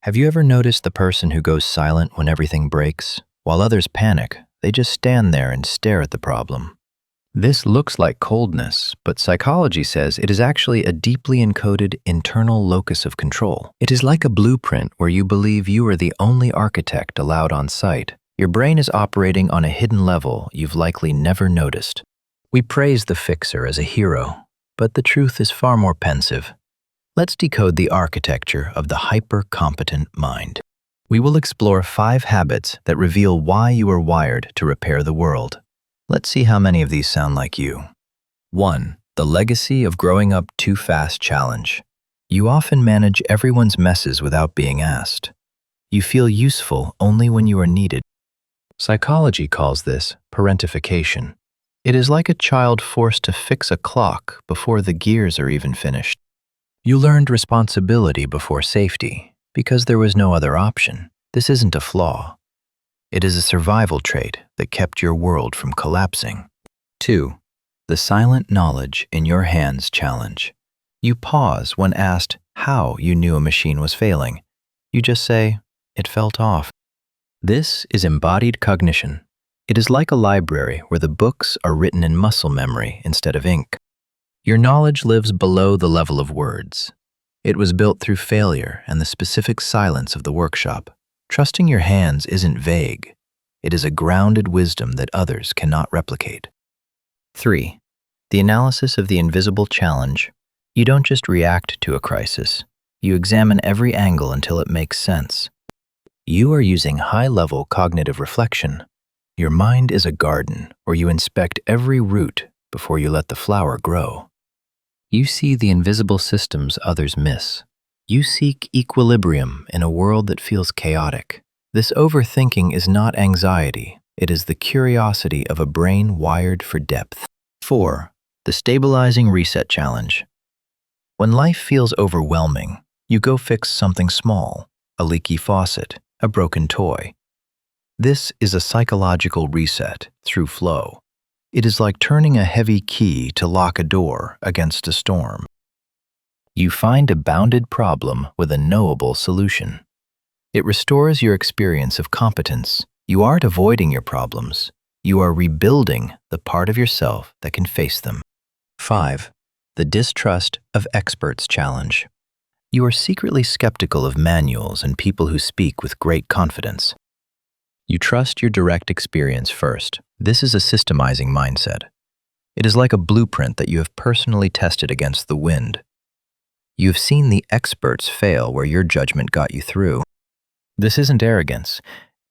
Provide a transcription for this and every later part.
Have you ever noticed the person who goes silent when everything breaks? While others panic, they just stand there and stare at the problem. This looks like coldness, but psychology says it is actually a deeply encoded internal locus of control. It is like a blueprint where you believe you are the only architect allowed on site. Your brain is operating on a hidden level you've likely never noticed. We praise the fixer as a hero, but the truth is far more pensive. Let's decode the architecture of the hyper-competent mind. We will explore 5 habits that reveal why you are wired to repair the world. Let's see how many of these sound like you. 1. The Legacy of Growing Up Too Fast Challenge. You often manage everyone's messes without being asked. You feel useful only when you are needed. Psychology calls this parentification. It is like a child forced to fix a clock before the gears are even finished. You learned responsibility before safety because there was no other option. This isn't a flaw. It is a survival trait that kept your world from collapsing. 2. The Silent Knowledge in Your Hands Challenge. You pause when asked how you knew a machine was failing. You just say, "It felt off." This is embodied cognition. It is like a library where the books are written in muscle memory instead of ink. Your knowledge lives below the level of words. It was built through failure and the specific silence of the workshop. Trusting your hands isn't vague. It is a grounded wisdom that others cannot replicate. 3. The Analysis of the Invisible Challenge. You don't just react to a crisis. You examine every angle until it makes sense. You are using high-level cognitive reflection. Your mind is a garden where you inspect every root before you let the flower grow. You see the invisible systems others miss. You seek equilibrium in a world that feels chaotic. This overthinking is not anxiety. It is the curiosity of a brain wired for depth. 4. The Stabilizing Reset Challenge. When life feels overwhelming, you go fix something small, a leaky faucet, a broken toy. This is a psychological reset through flow. It is like turning a heavy key to lock a door against a storm. You find a bounded problem with a knowable solution. It restores your experience of competence. You aren't avoiding your problems. You are rebuilding the part of yourself that can face them. 5. The Distrust of Experts Challenge. You are secretly skeptical of manuals and people who speak with great confidence. You trust your direct experience first. This is a systemizing mindset. It is like a blueprint that you have personally tested against the wind. You have seen the experts fail where your judgment got you through. This isn't arrogance.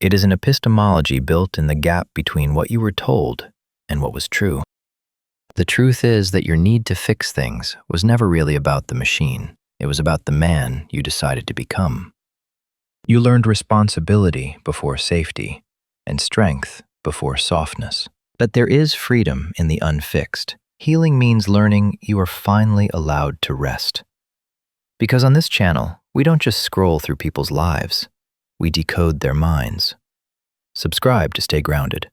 It is an epistemology built in the gap between what you were told and what was true. The truth is that your need to fix things was never really about the machine. It was about the man you decided to become. You learned responsibility before safety and strength before softness. But there is freedom in the unfixed. Healing means learning you are finally allowed to rest. Because on this channel, we don't just scroll through people's lives. We decode their minds. Subscribe to stay grounded.